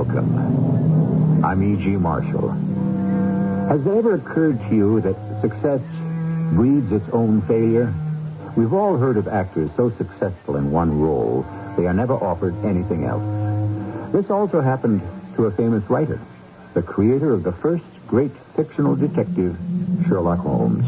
welcome. I'm E.G. Marshall. Has it ever occurred to you that success breeds its own failure? We've all heard of actors so successful in one role, they are never offered anything else. This also happened to a famous writer, the creator of the first great fictional detective, Sherlock Holmes.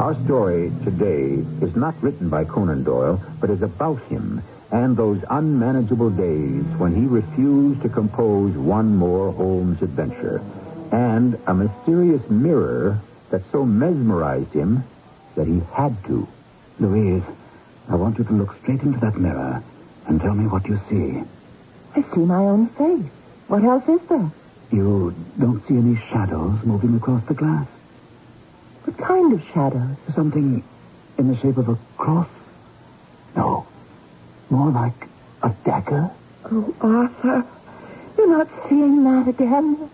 Our story today is not written by Conan Doyle, but is about him and those unmanageable days when he refused to compose one more Holmes adventure, and a mysterious mirror that so mesmerized him that he had to. Louise, I want you to look straight into that mirror and tell me what you see. I see my own face. What else is there? You don't see any shadows moving across the glass? What kind of shadows? Something in the shape of a cross? No. More like a dagger? Oh, Arthur, you're not seeing that again.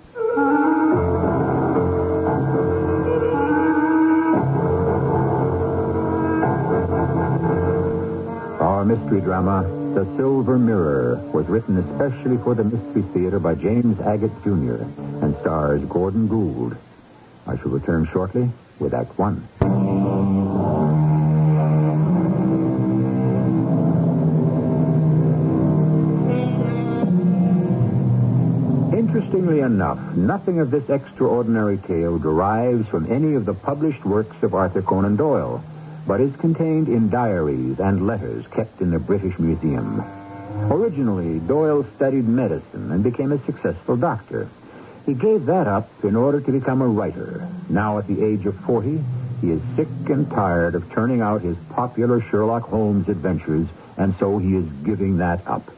Our mystery drama, The Silver Mirror, was written especially for the Mystery Theater by James Agate Jr. and stars Gordon Gould. I shall return shortly with Act One. Interestingly enough, nothing of this extraordinary tale derives from any of the published works of Arthur Conan Doyle, but is contained in diaries and letters kept in the British Museum. Originally, Doyle studied medicine and became a successful doctor. He gave that up in order to become a writer. Now, at the age of 40, he is sick and tired of turning out his popular Sherlock Holmes adventures, and so he is giving that up.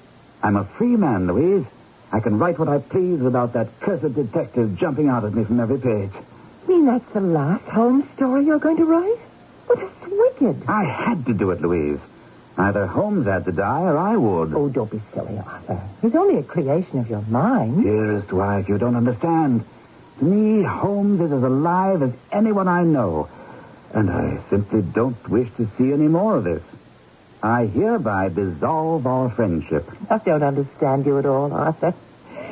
I'm a free man, Louise. I can write what I please without that cursed detective jumping out at me from every page. You mean that's the last Holmes story you're going to write? Well, that's wicked. I had to do it, Louise. Either Holmes had to die or I would. Oh, don't be silly, Arthur. He's only a creation of your mind. Dearest wife, you don't understand. To me, Holmes is as alive as anyone I know. And I simply don't wish to see any more of this. I hereby dissolve our friendship. I don't understand you at all, Arthur.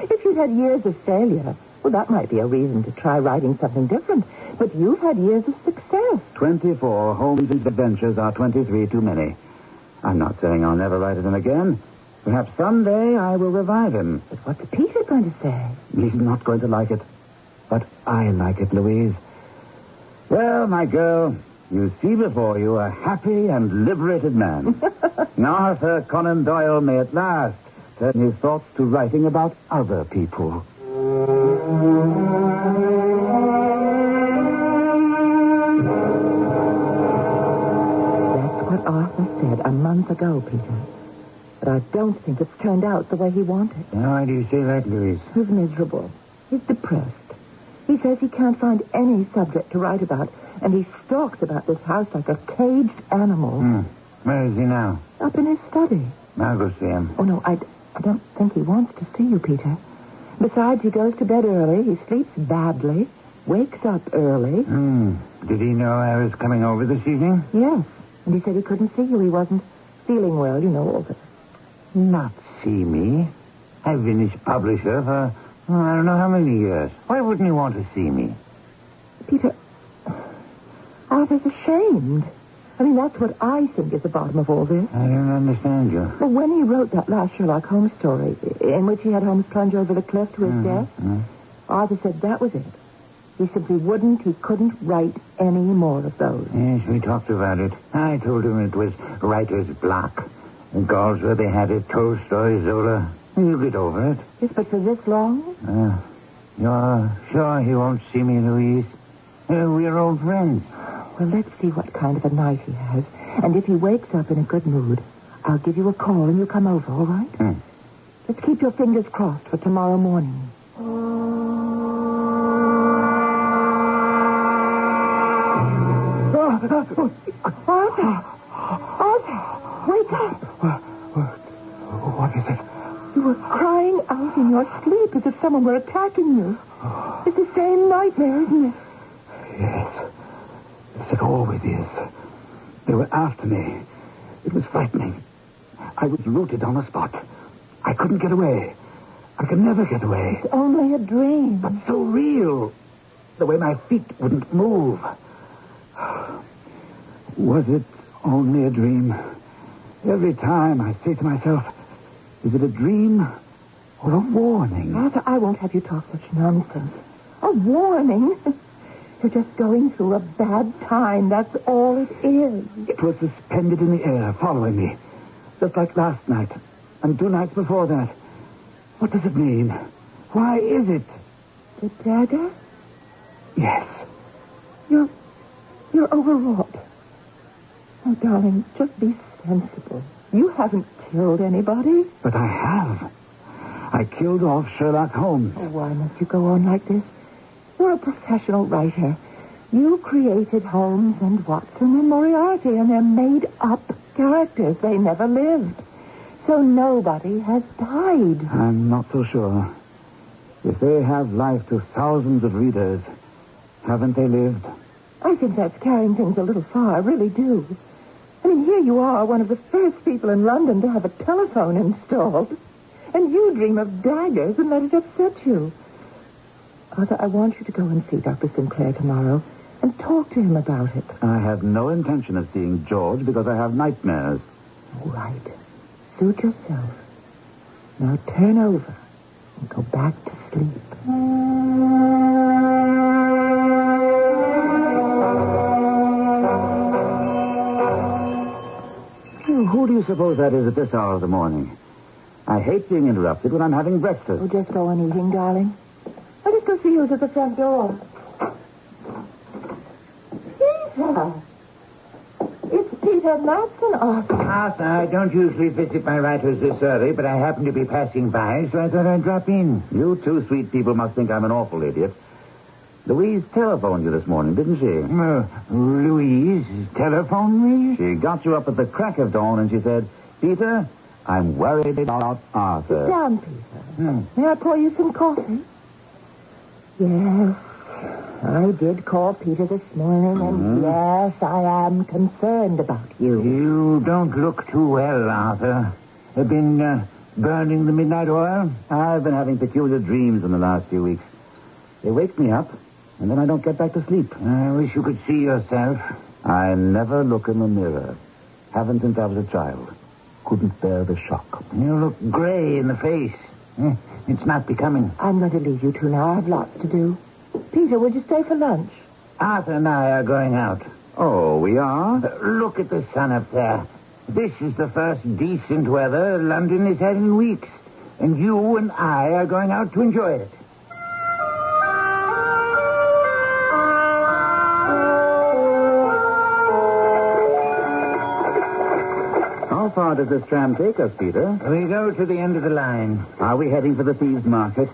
If you'd had years of failure, well, that might be a reason to try writing something different. But you've had years of success. 24 Holmes' adventures are 23 too many. I'm not saying I'll never write him again. Perhaps someday I will revive him. But what's Peter going to say? He's not going to like it. But I like it, Louise. Well, my girl, you see before you a happy and liberated man. Arthur Conan Doyle may at last turn his thoughts to writing about other people. That's what Arthur said a month ago, Peter. But I don't think it's turned out the way he wanted. Why do you say that, Louise? He's miserable. He's depressed. He says he can't find any subject to write about, and he stalks about this house like a caged animal. Where is he now? Up in his study. I'll go see him. Oh, no, I don't think he wants to see you, Peter. Besides, he goes to bed early, he sleeps badly, wakes up early. Did he know I was coming over this evening? Yes, and he said he couldn't see you. He wasn't feeling well, you know, all the... Not see me. I've been his publisher for, I don't know how many years. Why wouldn't he want to see me? Peter, Arthur's ashamed. I mean, that's what I think is the bottom of all this. I don't understand you. Well, when he wrote that last Sherlock Holmes story, in which he had Holmes plunge over the cliff to his death, Arthur said that was it. He simply couldn't write any more of those. Yes, we talked about it. I told him it was writer's block. And Galsworthy had it, Tolstoy, Zola. You'll get over it. Yes, but for this long? You're sure he won't see me, Louise? We're old friends. Well, let's see what kind of a night he has. And if he wakes up in a good mood, I'll give you a call and you'll come over, all right? Let's keep your fingers crossed for tomorrow morning. Arthur! Arthur! Wake up! What is it? You were crying out in your sleep as if someone were attacking you. It's the same nightmare, isn't it? Yes. Yes, it always is. They were after me. It was frightening. I was rooted on the spot. I couldn't get away. I can never get away. It's only a dream. But so real. The way my feet wouldn't move. Was it only a dream? Every time I say to myself, is it a dream or a warning? Arthur, I won't have you talk such nonsense. A warning? You're just going through a bad time. That's all it is. It was suspended in the air, following me. Just like last night. And 2 nights before that. What does it mean? Why is it? The dagger? Yes. You're overwrought. Oh, darling, just be sensible. You haven't killed anybody. But I have. I killed off Sherlock Holmes. Oh, why must you go on like this? You're a professional writer. You created Holmes and Watson and Moriarty, and they're made-up characters. They never lived. So nobody has died. I'm not so sure. If they have life to thousands of readers, haven't they lived? I think that's carrying things a little far. I really do. I mean, here you are, one of the first people in London to have a telephone installed. And you dream of daggers and let it upset you. Arthur, I want you to go and see Dr. Sinclair tomorrow and talk to him about it. I have no intention of seeing George because I have nightmares. All right. Suit yourself. Now turn over and go back to sleep. Who do you suppose that is at this hour of the morning? I hate being interrupted when I'm having breakfast. Oh, just go on eating, darling. I'll just go see who's at the front door. Peter! It's Peter Matson, Arthur. Arthur, I don't usually visit my writers this early, but I happened to be passing by, so I thought I'd drop in. You two sweet people must think I'm an awful idiot. Louise telephoned you this morning, didn't she? Louise telephoned me? She got you up at the crack of dawn and she said, Peter, I'm worried about Arthur. Sit down, Peter. May I pour you some coffee? Yes, I did call Peter this morning, and yes, I am concerned about you. You don't look too well, Arthur. Have been burning the midnight oil? I've been having peculiar dreams in the last few weeks. They wake me up, and then I don't get back to sleep. I wish you could see yourself. I never look in the mirror. Haven't since I was a child. Couldn't bear the shock. You look gray in the face. It's not becoming. I'm going to leave you two now. I have lots to do. Peter, would you stay for lunch? Arthur and I are going out. Oh, we are? Look at the sun up there. This is the first decent weather London has had in weeks. And you and I are going out to enjoy it. How far does this tram take us, Peter? We go to the end of the line. Are we heading for the thieves' market?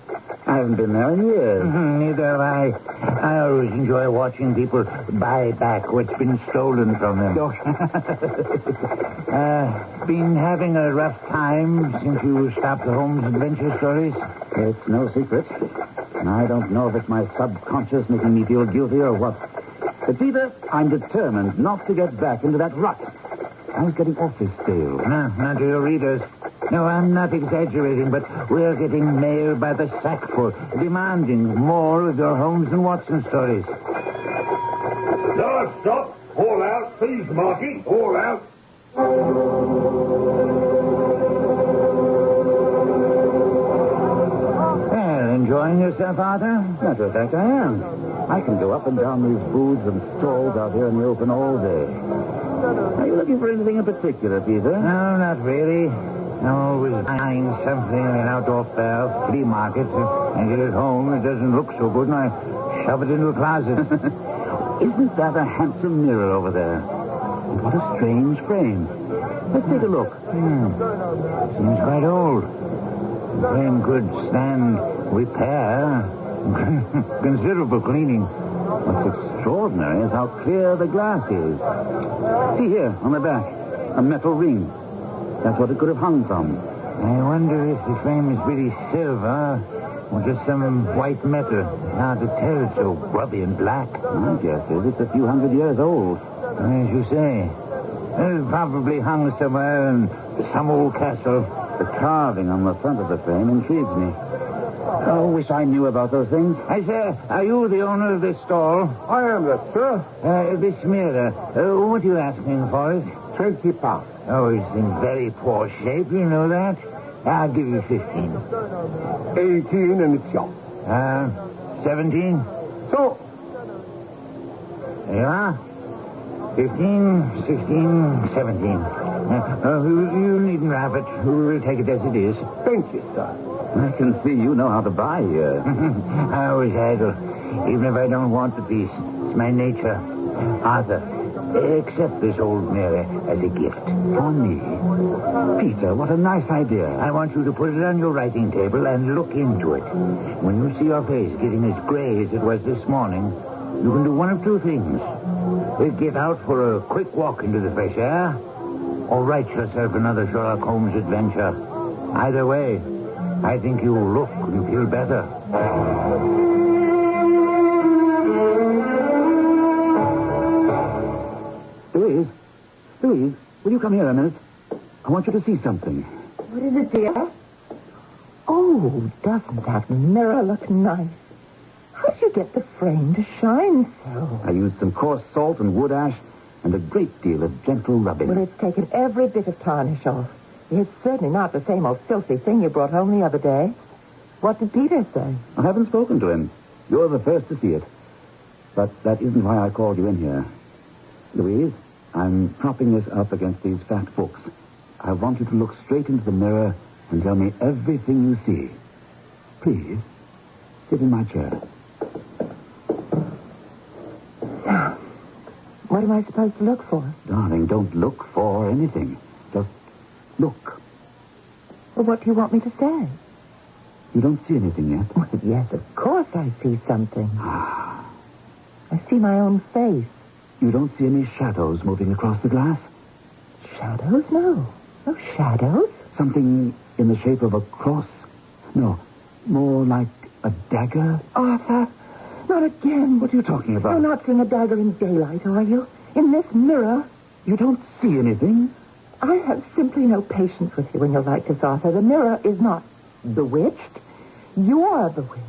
I haven't been there in years. Neither have I. I always enjoy watching people buy back what's been stolen from them. Been having a rough time since you stopped the Holmes adventure stories? It's no secret. And I don't know if it's my subconscious making me feel guilty or what. But, Peter, I'm determined not to get back into that rut. I was getting awfully stale. No, not to your readers. No, I'm not exaggerating, but we're getting mail by the sackful, demanding more of your Holmes and Watson stories. No, stop. All out. Please, Marky. All out. Well, enjoying yourself, Arthur? Matter of fact, I am. I can go up and down these booths and stalls out here in the open all day. Are you looking for anything in particular, Peter? No, not really. I'm always buying something in an outdoor fair, flea market, and get it home. It doesn't look so good, and I shove it into a closet. Isn't that a handsome mirror over there? And what a strange frame. Let's take a look. Seems quite old. The frame could stand repair. Considerable cleaning. What's extraordinary is how clear the glass is. See here, on the back, a metal ring. That's what it could have hung from. I wonder if the frame is really silver or just some white metal. Hard to tell, it's so grubby and black. My guess is it's a few hundred years old. As you say. It probably hung somewhere in some old castle. The carving on the front of the frame intrigues me. Oh, wish I knew about those things. I say, are you the owner of this stall? I am that, sir. This mirror, what are you asking for it? 20 pounds. Oh, it's in very poor shape, you know that. I'll give you 15. 18 and it's yours. 17? So, There you are. 15, 16, 17. You needn't wrap it. We'll take it as it is. thank you, sir. I can see you know how to buy here. I always idle, even if I don't want the piece. It's my nature. Arthur, accept this old mirror as a gift. For me? Peter, what a nice idea. I want you to put it on your writing table and look into it. When you see your face getting as gray as it was this morning, you can do one of two things. Get out for a quick walk into the fresh air, or write yourself another Sherlock Holmes adventure. Either way, I think you'll look and feel better. Louise, will you come here a minute? I want you to see something. What is it, dear? Oh, doesn't that mirror look nice? How did you get the frame to shine so? I used some coarse salt and wood ash and a great deal of gentle rubbing. Well, it's taken every bit of tarnish off. It's certainly not the same old filthy thing you brought home the other day. What did Peter say? I haven't spoken to him. You're the first to see it. But that isn't why I called you in here. Louise, I'm propping this up against these fat books. I want you to look straight into the mirror and tell me everything you see. Please, sit in my chair. Now, what am I supposed to look for? Darling, don't look for anything. Just look. Well, what do you want me to say? You don't see anything yet? Well, yes, of course I see something. I see my own face. You don't see any shadows moving across the glass? Shadows? No. No shadows. Something in the shape of a cross? No, more like a dagger? Arthur, not again. What are you talking about? You're not seeing a dagger in daylight, are you? In this mirror. You don't see anything? I have simply no patience with you when you're like this, Arthur. The mirror is not bewitched. You're bewitched.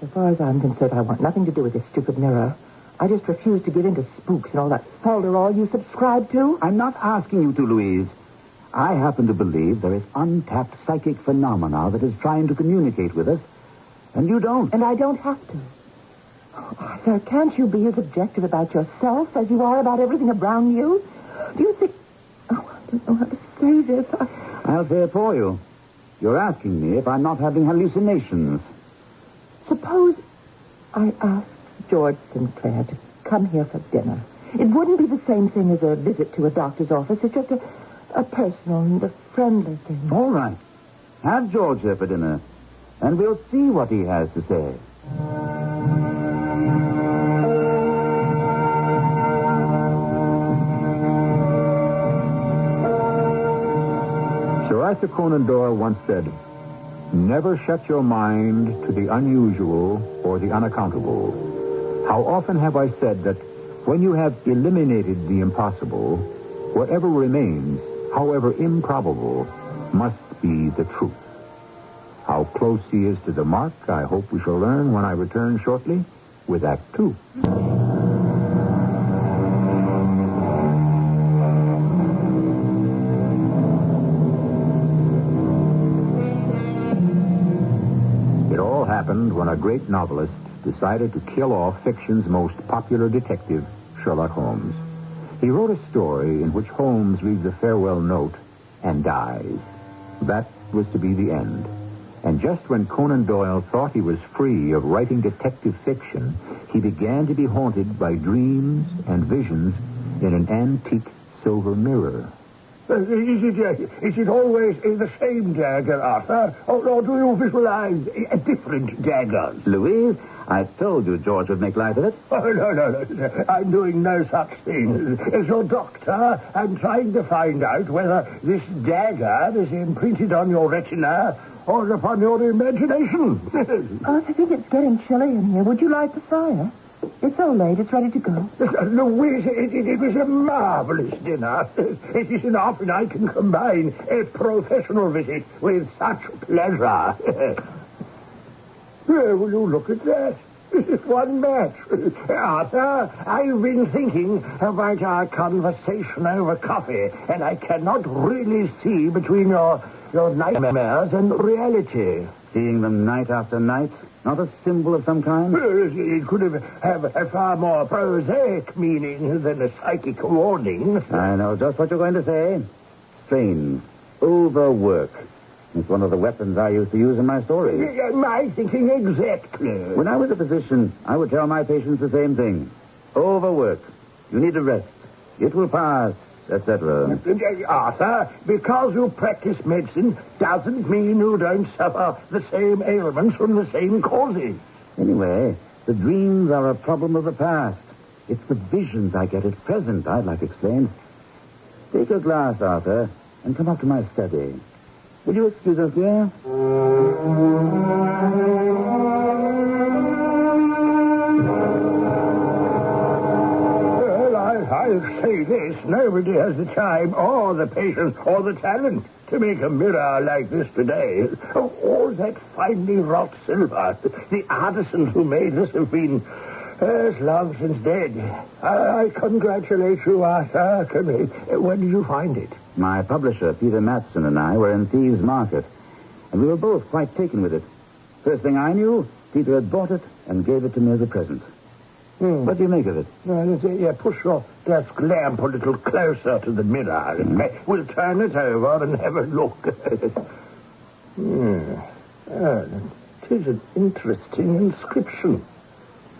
As far as I'm concerned, I want nothing to do with this stupid mirror. I just refuse to give in to spooks and all that falderall you subscribe to. I'm not asking you to, Louise. I happen to believe there is untapped psychic phenomena that is trying to communicate with us, and you don't. And I don't have to. Oh, Arthur, can't you be as objective about yourself as you are about everything around you? Do you think... Oh, I don't know how to say this. I'll say it for you. You're asking me if I'm not having hallucinations. Suppose I asked George Sinclair to come here for dinner. It wouldn't be the same thing as a visit to a doctor's office. It's just a personal and a friendly thing. All right. Have George here for dinner, and we'll see what he has to say. Sir Arthur Conan Doyle once said, "Never shut your mind to the unusual or the unaccountable." How often have I said that when you have eliminated the impossible, whatever remains, however improbable, must be the truth. How close he is to the mark, I hope we shall learn when I return shortly with Act 2. It all happened when a great novelist decided to kill off fiction's most popular detective, Sherlock Holmes. He wrote a story in which Holmes reads a farewell note and dies. That was to be the end. And just when Conan Doyle thought he was free of writing detective fiction, he began to be haunted by dreams and visions in an antique silver mirror. Is it always the same dagger, Arthur? Or do you visualize different daggers? Louise, I told you George would make light of it. Oh, no. I'm doing no such thing. As your doctor, I'm trying to find out whether this dagger is imprinted on your retina or upon your imagination. I think it's getting chilly in here. Would you light the fire? It's so late. It's ready to go. Louise, it was a marvelous dinner. It isn't often I can combine a professional visit with such pleasure. Will you look at that? It's one match. Arthur, I've been thinking about our conversation over coffee, and I cannot really see between your nightmares and reality. Seeing them night after night? Not a symbol of some kind? It could have a far more prosaic meaning than a psychic warning. I know just what you're going to say. Strain. Overwork. It's one of the weapons I used to use in my stories. My thinking exactly. When I was a physician, I would tell my patients the same thing. Overwork. You need a rest. It will pass, etc. Arthur, because you practice medicine doesn't mean you don't suffer the same ailments from the same causes. Anyway, the dreams are a problem of the past. It's the visions I get at present I'd like explained. Take a glass, Arthur, and come up to my study. Will you excuse us, dear? I'll say this. Nobody has the time or the patience or the talent to make a mirror like this today. All that finely wrought silver. The artisans who made this have been long since dead. I congratulate you, Arthur. When did you find it? My publisher, Peter Matson, and I were in Thieves' Market, and we were both quite taken with it. First thing I knew, Peter had bought it and gave it to me as a present. What do you make of it? Push your desk lamp a little closer to the mirror. We'll turn it over and have a look. It is an interesting inscription.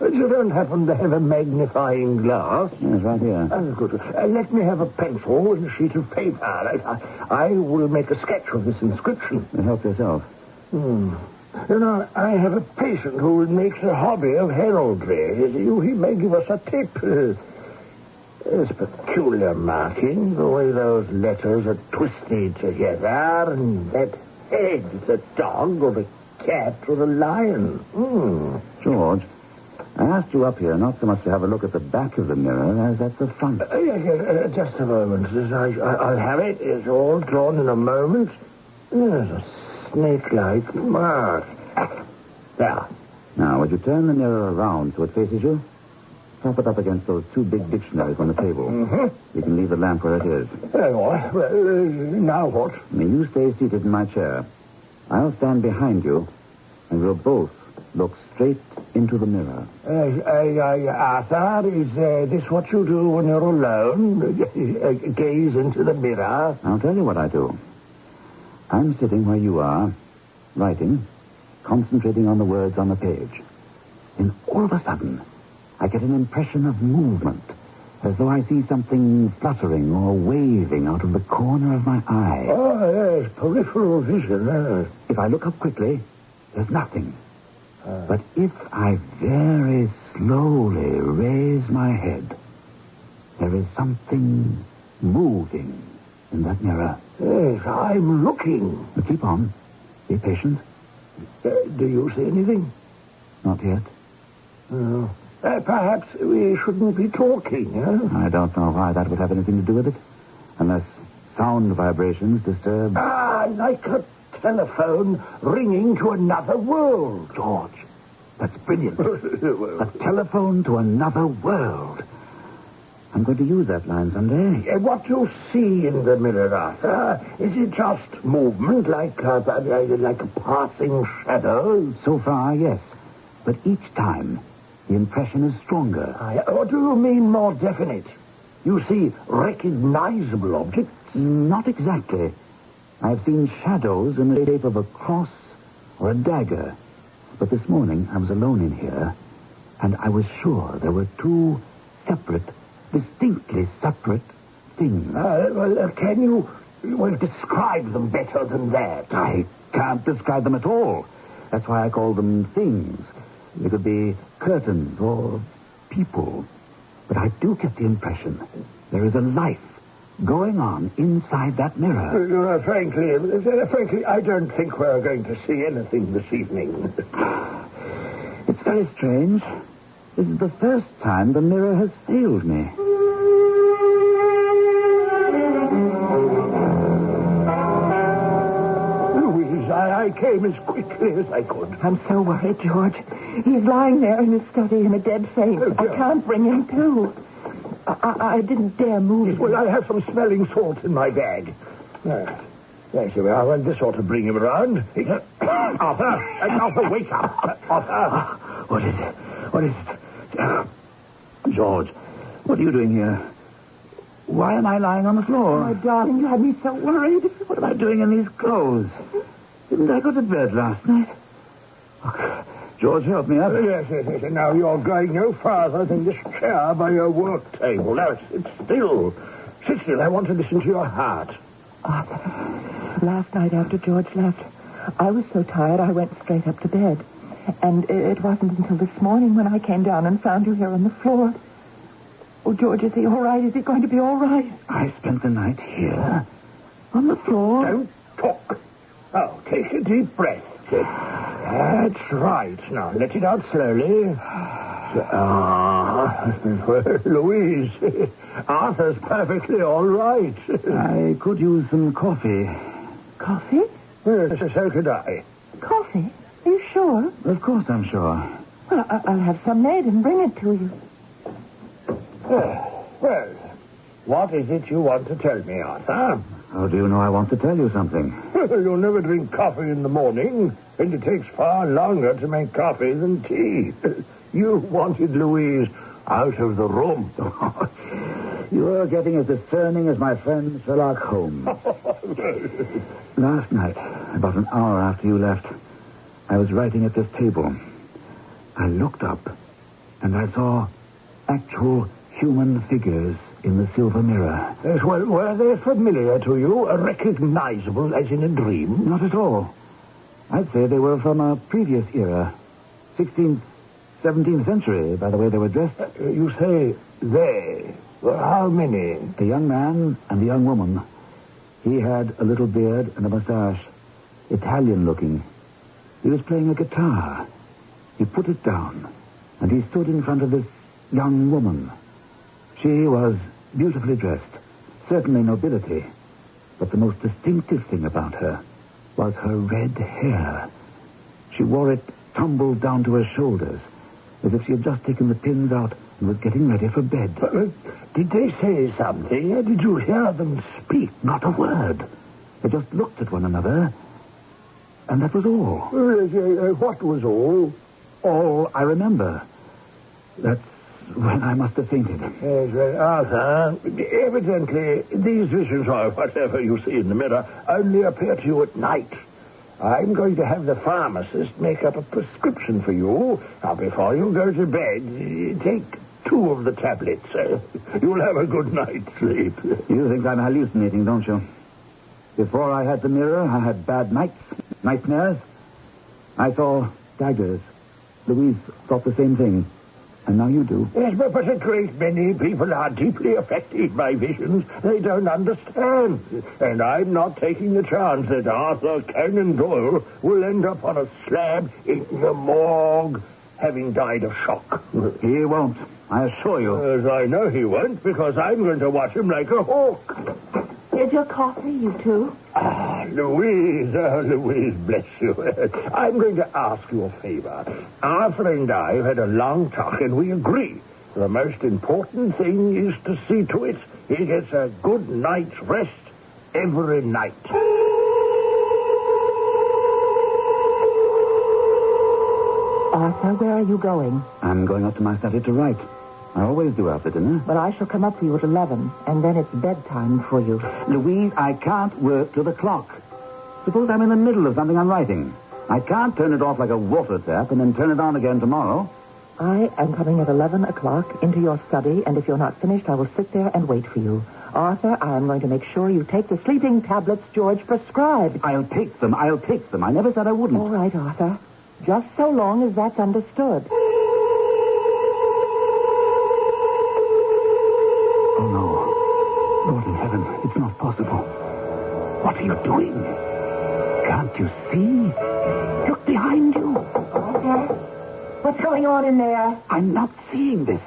You don't happen to have a magnifying glass? Yes, right here. Oh, good. Let me have a pencil and a sheet of paper. I will make a sketch of this inscription. Help yourself. You know, I have a patient who makes a hobby of heraldry. He may give us a tip. There's peculiar marking, the way those letters are twisted together, and that head, it's a dog or a cat or a lion. George, I asked you up here not so much to have a look at the back of the mirror as at the front. Yes, just a moment. I'll have it. It's all drawn in a moment. There's a snake-like mark. There. Now, would you turn the mirror around so it faces you? Prop it up against those two big dictionaries on the table. You can leave the lamp where it is. Well, now what? Now, you stay seated in my chair. I'll stand behind you, and we'll both look straight into the mirror. Arthur, is this what you do when you're alone? Gaze into the mirror? I'll tell you what I do. I'm sitting where you are, writing, concentrating on the words on the page. And all of a sudden, I get an impression of movement, as though I see something fluttering or waving out of the corner of my eye. Oh, yes, peripheral vision. If I look up quickly, there's nothing. But if I very slowly raise my head, there is something moving in that mirror. Yes, I'm looking. Keep on. Be patient. Do you see anything? Not yet. No. Perhaps we shouldn't be talking, huh? I don't know why that would have anything to do with it. Unless sound vibrations disturb... Like a telephone ringing to another world. George, that's brilliant. A telephone to another world. I'm going to use that line someday. What you see in the mirror, Arthur, is it just movement, like a passing shadow? So far, yes. But each time, the impression is stronger. What do you mean more definite? You see recognizable objects? Not exactly. I've seen shadows in the shape of a cross or a dagger. But this morning, I was alone in here, and I was sure there were two separate, distinctly separate things. Can you describe them better than that? I can't describe them at all. That's why I call them things. They could be curtains or people. But I do get the impression there is a life going on inside that mirror. Frankly, I don't think we're going to see anything this evening. It's very strange. This is the first time the mirror has failed me. Louise, I I came as quickly as I could. I'm so worried, George. He's lying there in his study in a dead faint. Oh, I dear. can't bring him to. I didn't dare move him. Well, I have some smelling salts in my bag. There you are. Well, this ought to bring him around. Arthur, wake up. Arthur. What is it? What is it? George, what are you doing here? Why am I lying on the floor? Oh, darling, you had me so worried. What am I doing in these clothes? Didn't I go to bed last night? Oh, George, help me up. Yes. Now, you're going no farther than this chair by your work table. Now, sit still. Sit still. I want to listen to your heart. Arthur, last night after George left, I was so tired I went straight up to bed. And it wasn't until this morning when I came down and found you here on the floor. Oh, George, is he all right? Is he going to be all right? I spent the night here, on the floor. Don't talk. Oh, take a deep breath. That's right. Now, let it out slowly. Well, Louise, Arthur's perfectly all right. I could use some coffee. Coffee? Yes, so could I. Coffee? Are you sure? Of course I'm sure. Well, I'll have some made and bring it to you. Well, what is it you want to tell me, Arthur? How do you know I want to tell you something? You'll never drink coffee in the morning, and it takes far longer to make coffee than tea. You wanted Louise out of the room. You are getting as discerning as my friend Sherlock Holmes. Last night, about an hour after you left, I was writing at this table. I looked up, and I saw actual human figures in the silver mirror. Yes, well, were they familiar to you? Recognizable as in a dream? Not at all. I'd say they were from a previous era. 16th, 17th century, by the way they were dressed. You say they. Well, how many? The young man and the young woman. He had a little beard and a mustache. Italian-looking. He was playing a guitar. He put it down, and he stood in front of this young woman. She was beautifully dressed, certainly nobility, but the most distinctive thing about her was her red hair. She wore it tumbled down to her shoulders, as if she had just taken the pins out and was getting ready for bed. Did they say something? Did you hear them speak? Not a word. They just looked at one another, and that was all. What was all? All I remember. That's when I must have fainted. Yes, well, Arthur, evidently these visions, or whatever you see in the mirror, only appear to you at night. I'm going to have the pharmacist make up a prescription for you. Now, before you go to bed, take 2 of the tablets. You'll have a good night's sleep. You think I'm hallucinating, don't you? Before I had the mirror, I had bad nightmares. I saw daggers. Louise thought the same thing. And now you do. Yes, but a great many people are deeply affected by visions they don't understand. And I'm not taking the chance that Arthur Conan Doyle will end up on a slab in the morgue, having died of shock. He won't, I assure you. As I know he won't, because I'm going to watch him like a hawk. Here's your coffee, you two. Louise, Louise, bless you. I'm going to ask you a favor. Arthur and I have had a long talk, and we agree. The most important thing is to see to it he gets a good night's rest every night. Arthur, where are you going? I'm going up to my study to write. I always do after dinner. Well, I shall come up for you at 11, and then it's bedtime for you. Louise, I can't work to the clock. Suppose I'm in the middle of something I'm writing. I can't turn it off like a water tap and then turn it on again tomorrow. I am coming at 11 o'clock into your study, and if you're not finished, I will sit there and wait for you. Arthur, I am going to make sure you take the sleeping tablets George prescribed. I'll take them. I never said I wouldn't. All right, Arthur. Just so long as that's understood. Oh, no. Lord in heaven, it's not possible. What are you doing? Can't you see? Look behind you. Arthur, what's going on in there? I'm not seeing this.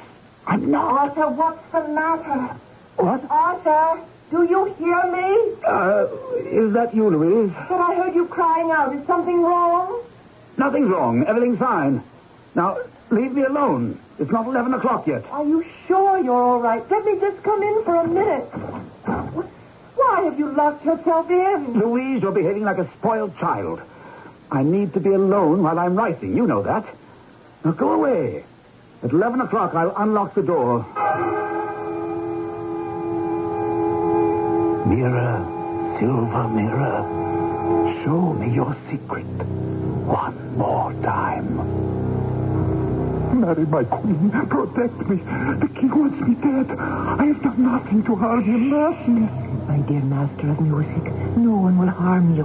I'm not. Arthur, what's the matter? What? Arthur, Do you hear me? Is that you, Louise? But I heard you crying out. Is something wrong? Nothing's wrong. Everything's fine. Now, leave me alone. It's not 11 o'clock yet. Are you sure you're all right? Let me just come in for a minute. Why have you locked yourself in? Louise, you're behaving like a spoiled child. I need to be alone while I'm writing. You know that. Now, go away. At 11 o'clock, I'll unlock the door. Mirror, silver mirror, show me your secret one more time. Mary, my queen, protect me. The king wants me dead. I have done nothing to harm him. Nothing. My dear master of music, no one will harm you.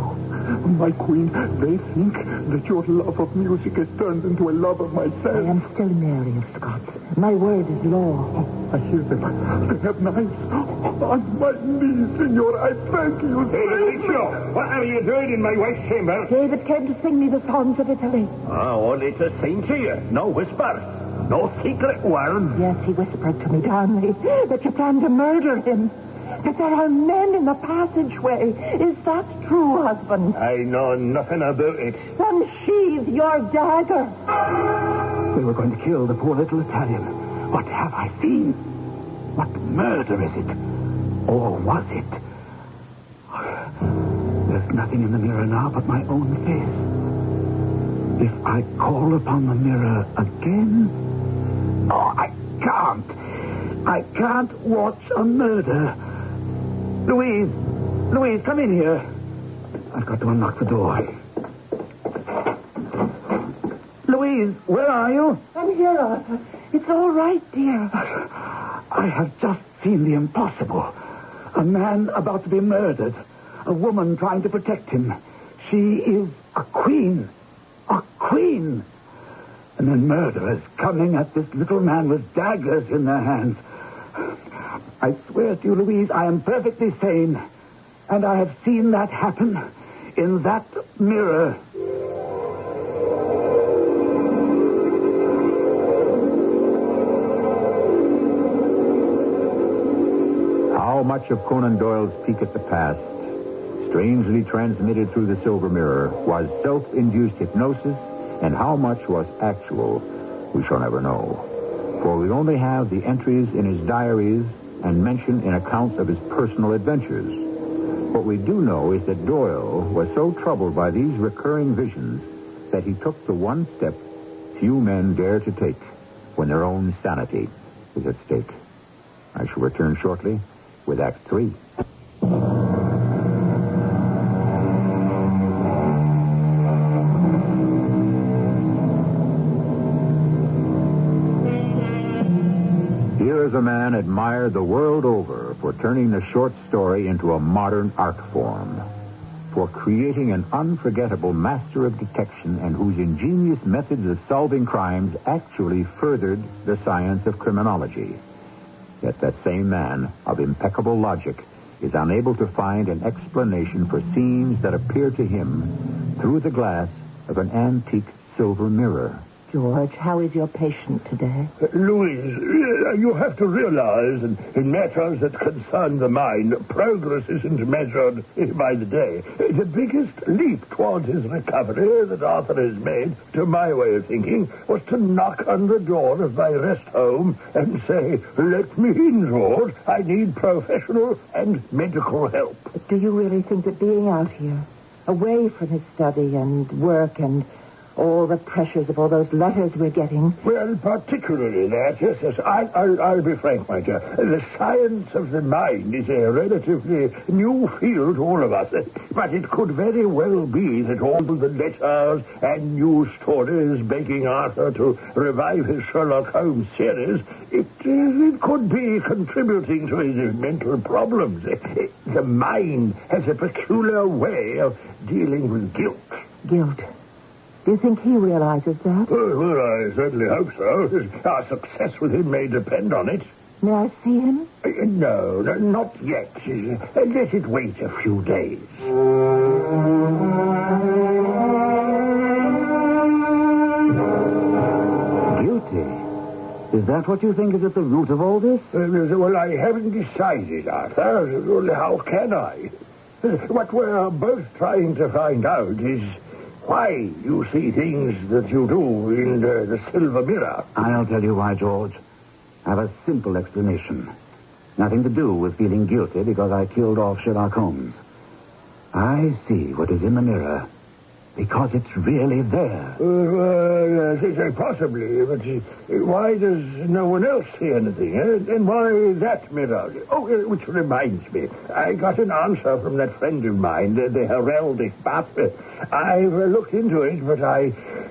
My queen, they think that your love of music has turned into a love of myself. I am still Mary of Scots. My word is law. I hear them. They have knives. On my knees, senor, I thank you. Hey, Lucio, what are you doing in my wife's chamber? David came to sing me the songs of Italy. Only to sing to you. No whispers. No secret words. Yes, he whispered to me, Darnley, that you plan to murder him. That there are men in the passageway. Is that true, husband? I know nothing about it. Then sheathe your dagger. They were going to kill the poor little Italian. What have I seen? What murder is it? Or was it? There's nothing in the mirror now but my own face. If I call upon the mirror again... Oh, I can't. I can't watch a murder. Louise, come in here. I've got to unlock the door. Louise, where are you? I'm here, Arthur. It's all right, dear. I have just seen the impossible. A man about to be murdered. A woman trying to protect him. She is a queen. A queen. And then murderers coming at this little man with daggers in their hands. I swear to you, Louise, I am perfectly sane. And I have seen that happen in that mirror. How much of Conan Doyle's peek at the past, strangely transmitted through the silver mirror, was self-induced hypnosis, and how much was actual, we shall never know. For we only have the entries in his diaries and mention in accounts of his personal adventures. What we do know is that Doyle was so troubled by these recurring visions that he took the one step few men dare to take when their own sanity is at stake. I shall return shortly with Act 3. Here is a man admired the world over for turning the short story into a modern art form, for creating an unforgettable master of detection and whose ingenious methods of solving crimes actually furthered the science of criminology. Yet that same man of impeccable logic is unable to find an explanation for scenes that appear to him through the glass of an antique silver mirror. George, how is your patient today? Louise, you have to realize in matters that concern the mind, progress isn't measured by the day. The biggest leap towards his recovery that Arthur has made, to my way of thinking, was to knock on the door of my rest home and say, "Let me in, George. I need professional and medical help." But do you really think that being out here, away from his study and work and all the pressures of all those letters we're getting... Well, particularly that, yes. I'll be frank, my dear. The science of the mind is a relatively new field to all of us. But it could very well be that all the letters and news stories begging Arthur to revive his Sherlock Holmes series, it could be contributing to his mental problems. The mind has a peculiar way of dealing with guilt. Guilt. Do you think he realizes that? Well, I certainly hope so. Our success with him may depend on it. May I see him? No, not yet. Let it wait a few days. Guilty. Is that what you think is at the root of all this? Well, I haven't decided, Arthur. Well, how can I? What we're both trying to find out is why you see things that you do in the silver mirror. I'll tell you why, George. I have a simple explanation. Nothing to do with feeling guilty because I killed off Sherlock Holmes. I see what is in the mirror because it's really there. Possibly, but why does no one else see anything? And why that mirror? Oh, which reminds me, I got an answer from that friend of mine, the heraldic buff. I've looked into it, but I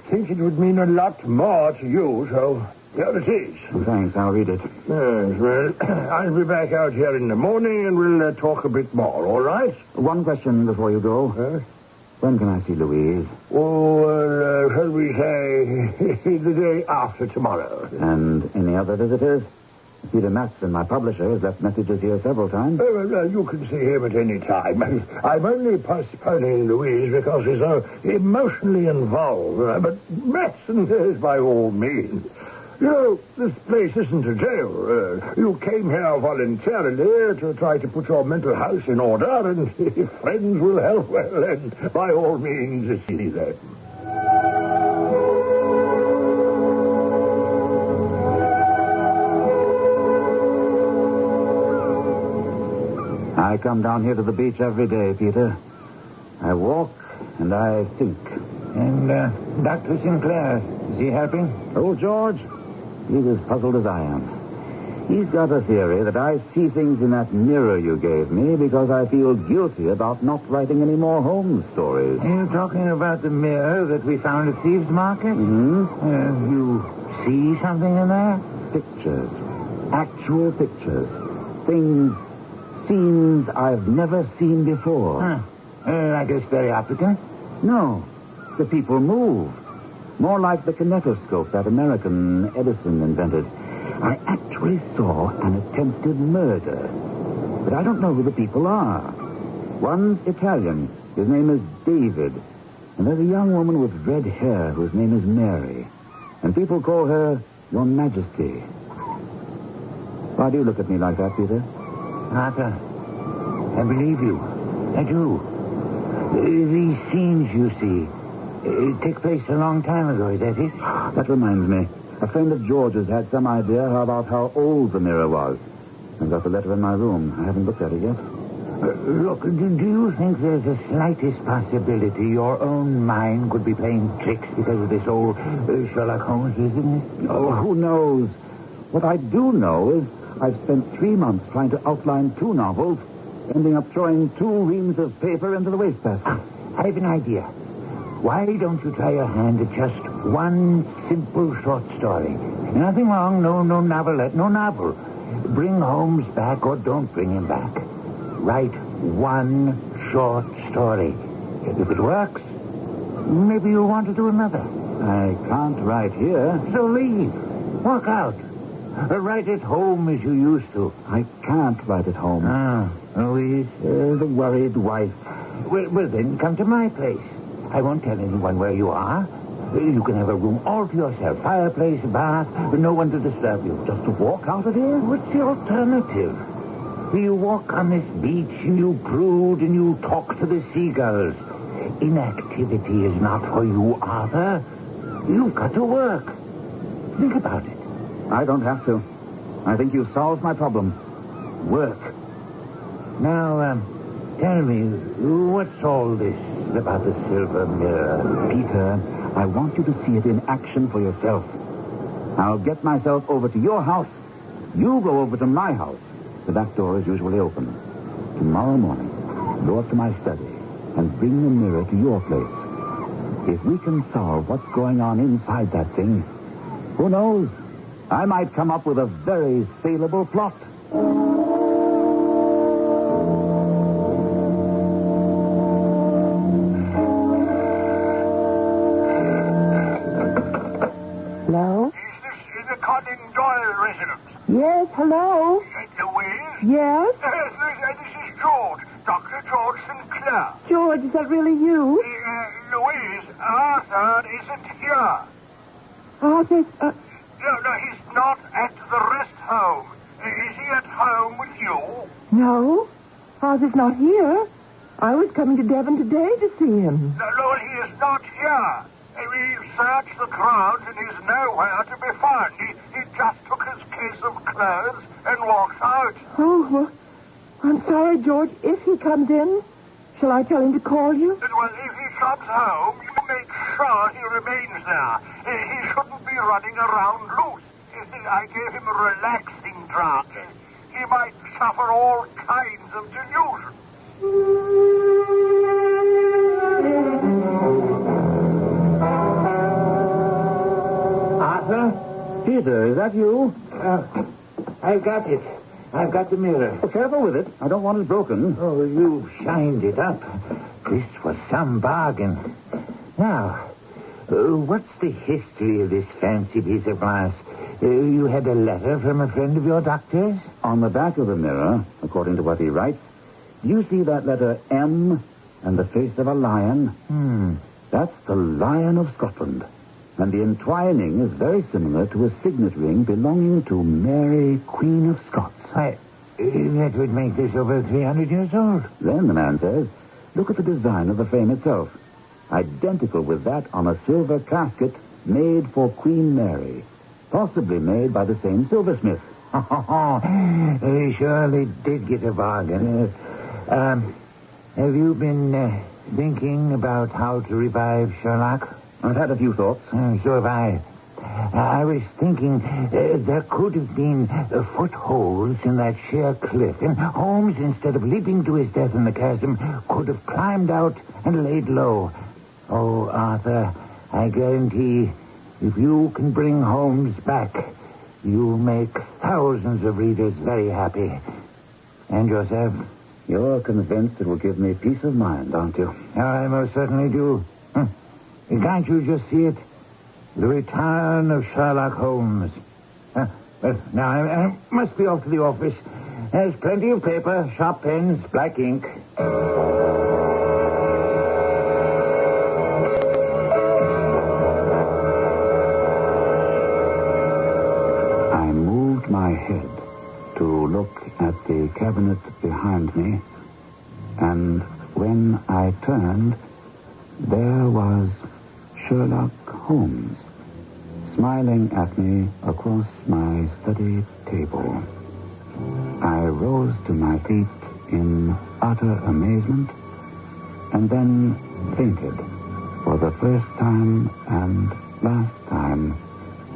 think it would mean a lot more to you, so here it is. Oh, thanks, I'll read it. Yes, well, I'll be back out here in the morning and we'll talk a bit more, all right? One question before you go. When can I see Louise? Oh, shall we say the day after tomorrow? And any other visitors? Peter Matson, my publisher, has left messages here several times. You can see him at any time. I'm only postponing Louise because he's so emotionally involved. But Matson is by all means. You know, this place isn't a jail. You came here voluntarily to try to put your mental house in order, and if friends will help, well, then by all means, see them. I come down here to the beach every day, Peter. I walk and I think. And Dr. Sinclair, is he helping? Oh, George, he's as puzzled as I am. He's got a theory that I see things in that mirror you gave me because I feel guilty about not writing any more Holmes stories. Are you talking about the mirror that we found at Thieves' Market? Mm-hmm. You see something in there? Pictures. Actual pictures. Things, scenes I've never seen before. Like a stereopticon? No. The people move. More like the kinetoscope that American Edison invented. I actually saw an attempted murder. But I don't know who the people are. One's Italian. His name is David. And there's a young woman with red hair whose name is Mary. And people call her Your Majesty. Why do you look at me like that, Peter? Arthur, I believe you. I do. These scenes you see take place a long time ago, is that it? That reminds me. A friend of George's had some idea about how old the mirror was. I've got the letter in my room. I haven't looked at it yet. Look, do you think there's the slightest possibility your own mind could be playing tricks because of this old Sherlock Holmes business? Oh, who knows? What I do know is I've spent 3 months trying to outline 2 novels, ending up throwing 2 reams of paper into the wastebasket. I have an idea. Why don't you try your hand at just one simple short story? Nothing wrong, no novelette, no novel. Bring Holmes back or don't bring him back. Write one short story. If it works, maybe you'll want to do another. I can't write here. So leave. Walk out. Write at home as you used to. I can't write at home. Louise? The worried wife. Well, then come to my place. I won't tell anyone where you are. You can have a room all to yourself. Fireplace, bath, but no one to disturb you. Just to walk out of here? What's the alternative? You walk on this beach and you brood and you talk to the seagulls. Inactivity is not for you, Arthur. You've got to work. Think about it. I don't have to. I think you've solved my problem. Work. Now, tell me, what's all this about the silver mirror? Peter, I want you to see it in action for yourself. I'll get myself over to your house. You go over to my house. The back door is usually open. Tomorrow morning, go up to my study and bring the mirror to your place. If we can solve what's going on inside that thing, who knows? I might come up with a very saleable plot. Hello? Is this the Conan Doyle residence? Yes, hello? Louise? Yes? This is George, Dr. George Sinclair. George, is that really you? Louise, Arthur isn't here. Arthur, No, he's not No, Arthur's not here. I was coming to Devon today to see him. No, he is not here. We've searched the grounds and he's nowhere to be found. He just took his case of clothes and walked out. Oh, well, I'm sorry, George. If he comes in, shall I tell him to call you? Well, if he comes home, you make sure he remains there. He shouldn't be running around loose. I gave him a relaxing drug. He might suffer all kinds of delusions. Arthur? Peter, is that you? I've got it. I've got the mirror. Oh, careful with it. I don't want it broken. Oh, you shined it up. This was some bargain. Now, what's the history of this fancy piece of glass? You had a letter from a friend of your doctor's? On the back of the mirror, according to what he writes, do you see that letter M and the face of a lion? That's the Lion of Scotland. And the entwining is very similar to a signet ring belonging to Mary, Queen of Scots. That would make this over 300 years old. Then the man says, look at the design of the frame itself. Identical with that on a silver casket made for Queen Mary. Possibly made by the same silversmith. He surely did get a bargain. Have you been thinking about how to revive Sherlock? I've had a few thoughts. So have I. I was thinking there could have been footholds in that sheer cliff, and Holmes, instead of leaping to his death in the chasm, could have climbed out and laid low. Oh, Arthur, I guarantee if you can bring Holmes back, you'll make thousands of readers very happy. And yourself? You're convinced it will give me peace of mind, aren't you? I most certainly do. Can't you just see it? The return of Sherlock Holmes. Well, now, I must be off to the office. There's plenty of paper, sharp pens, black ink. I moved my head to look at the cabinet behind me, and when I turned, there was Sherlock Holmes, smiling at me across my study table. I rose to my feet in utter amazement, and then fainted for the first time and last time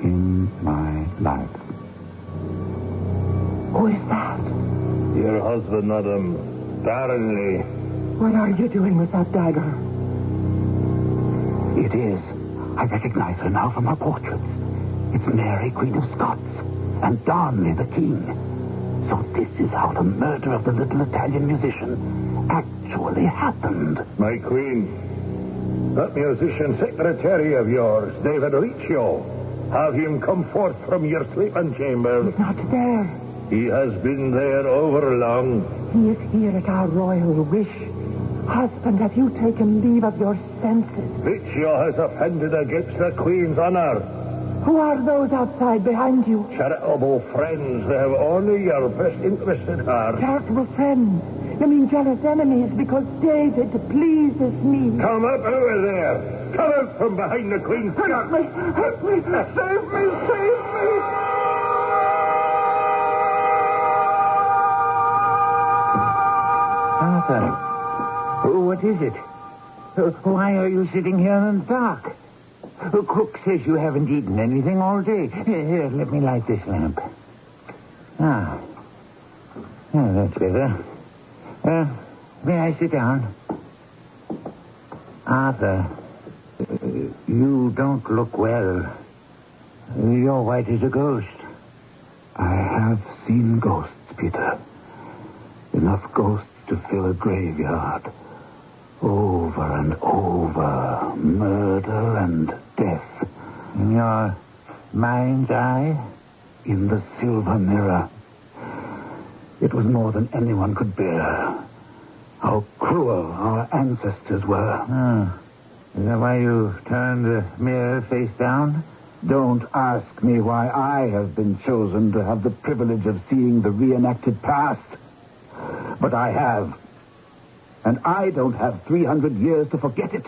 in my life. Who is that? Your husband, madam. Darnley. What are you doing with that dagger? It is. I recognize her now from her portraits. It's Mary, Queen of Scots, and Darnley, the king. So this is how the murder of the little Italian musician actually happened. My queen, that musician secretary of yours, David Riccio, have him come forth from your sleeping chamber. He's not there. He has been there overlong. He is here at our royal wish. Husband, have you taken leave of your senses? Riccio has offended against the queen's honor. Who are those outside behind you? Charitable friends, they have only your best interest at heart. Charitable friends. You mean jealous enemies because David pleases me. Come up over there. Come out from behind the queen's Help skirt. me! Help me! Save me! Save me! Arthur, what is it? Why are you sitting here in the dark? Cook says you haven't eaten anything all day. Here, let me light this lamp. Ah, that's better. May I sit down? Arthur, you don't look well. You're white as a ghost. I have seen ghosts, Peter. Enough ghosts to fill a graveyard. Over and over, murder and death. In your mind's eye? In the silver mirror. It was more than anyone could bear. How cruel our ancestors were. Is that why you turned the mirror face down? Don't ask me why I have been chosen to have the privilege of seeing the reenacted past. But I have. And I don't have 300 years to forget it.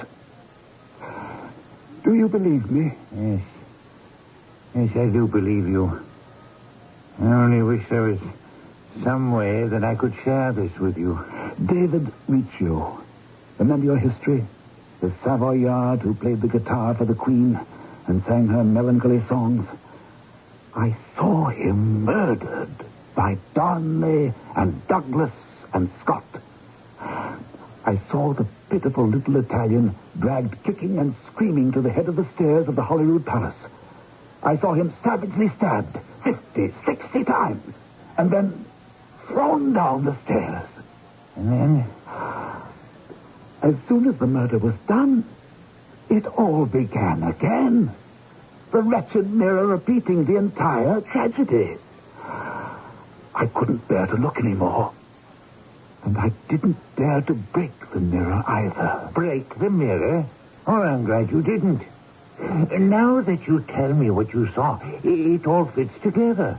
Do you believe me? Yes. Yes, I do believe you. I only wish there was some way that I could share this with you. David Riccio. Remember your history? The Savoyard who played the guitar for the Queen and sang her melancholy songs. I saw him murdered by Darnley and Douglas and Scott. I saw the pitiful little Italian dragged kicking and screaming to the head of the stairs of the Holyrood Palace. I saw him savagely stabbed 50, 60 times and then thrown down the stairs. And then? As soon as the murder was done, it all began again. The wretched mirror repeating the entire tragedy. I couldn't bear to look anymore. And I didn't dare to break the mirror either. Break the mirror? Oh, I'm glad you didn't. Now that you tell me what you saw, it all fits together.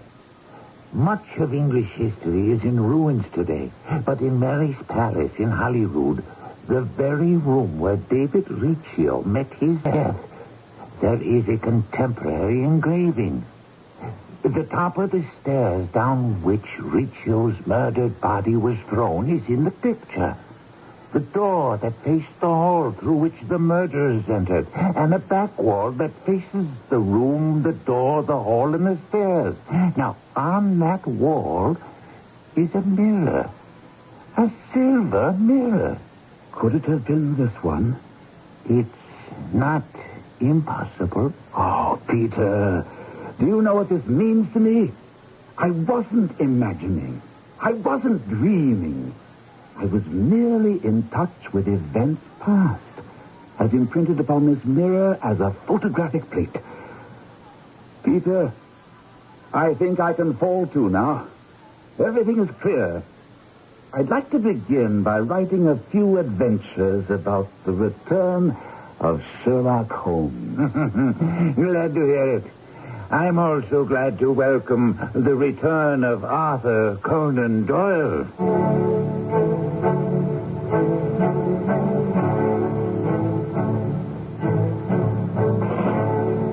Much of English history is in ruins today, but in Mary's Palace in Holyrood, the very room where David Riccio met his death, there is a contemporary engraving. The top of the stairs down which Riccio's murdered body was thrown is in the picture. The door that faced the hall through which the murderers entered, and a back wall that faces the room, the door, the hall, and the stairs. Now, on that wall is a mirror. A silver mirror. Could it have been this one? It's not impossible. Oh, Peter, do you know what this means to me? I wasn't imagining. I wasn't dreaming. I was merely in touch with events past, as imprinted upon this mirror as a photographic plate. Peter, I think I can fall to now. Everything is clear. I'd like to begin by writing a few adventures about the return of Sherlock Holmes. Glad to hear it. I'm also glad to welcome the return of Arthur Conan Doyle.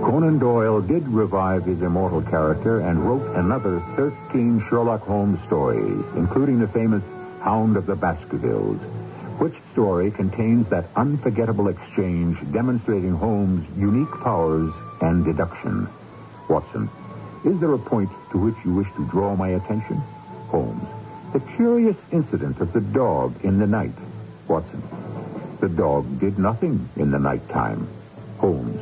Conan Doyle did revive his immortal character and wrote another 13 Sherlock Holmes stories, including the famous Hound of the Baskervilles, which story contains that unforgettable exchange demonstrating Holmes' unique powers and deduction. Watson, is there a point to which you wish to draw my attention? Holmes, the curious incident of the dog in the night. Watson, the dog did nothing in the nighttime. Holmes,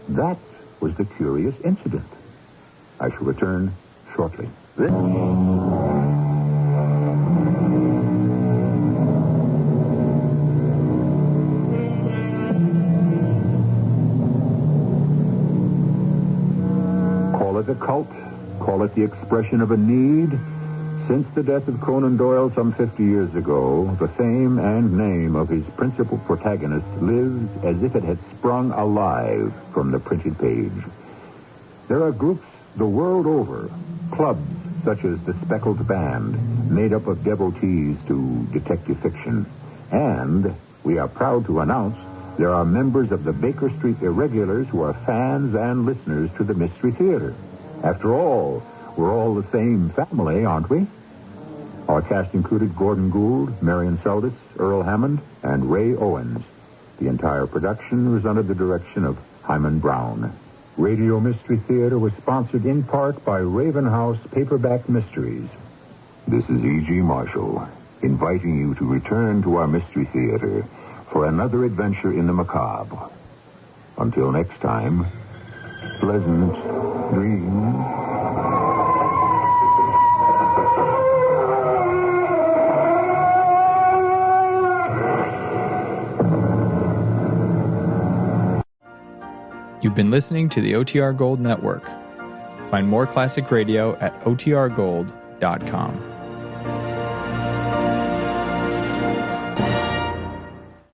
that was the curious incident. I shall return shortly. Call it a cult, call it the expression of a need. Since the death of Conan Doyle some 50 years ago, the fame and name of his principal protagonist lives as if it had sprung alive from the printed page. There are groups the world over, clubs such as the Speckled Band, made up of devotees to detective fiction. And we are proud to announce there are members of the Baker Street Irregulars who are fans and listeners to the Mystery Theater. After all, we're all the same family, aren't we? Our cast included Gordon Gould, Marion Seldes, Earl Hammond, and Ray Owens. The entire production was under the direction of Hyman Brown. Radio Mystery Theater was sponsored in part by Raven House Paperback Mysteries. This is E.G. Marshall, inviting you to return to our Mystery Theater for another adventure in the macabre. Until next time, pleasant dreams. You've been listening to the OTR Gold Network. Find more classic radio at otrgold.com.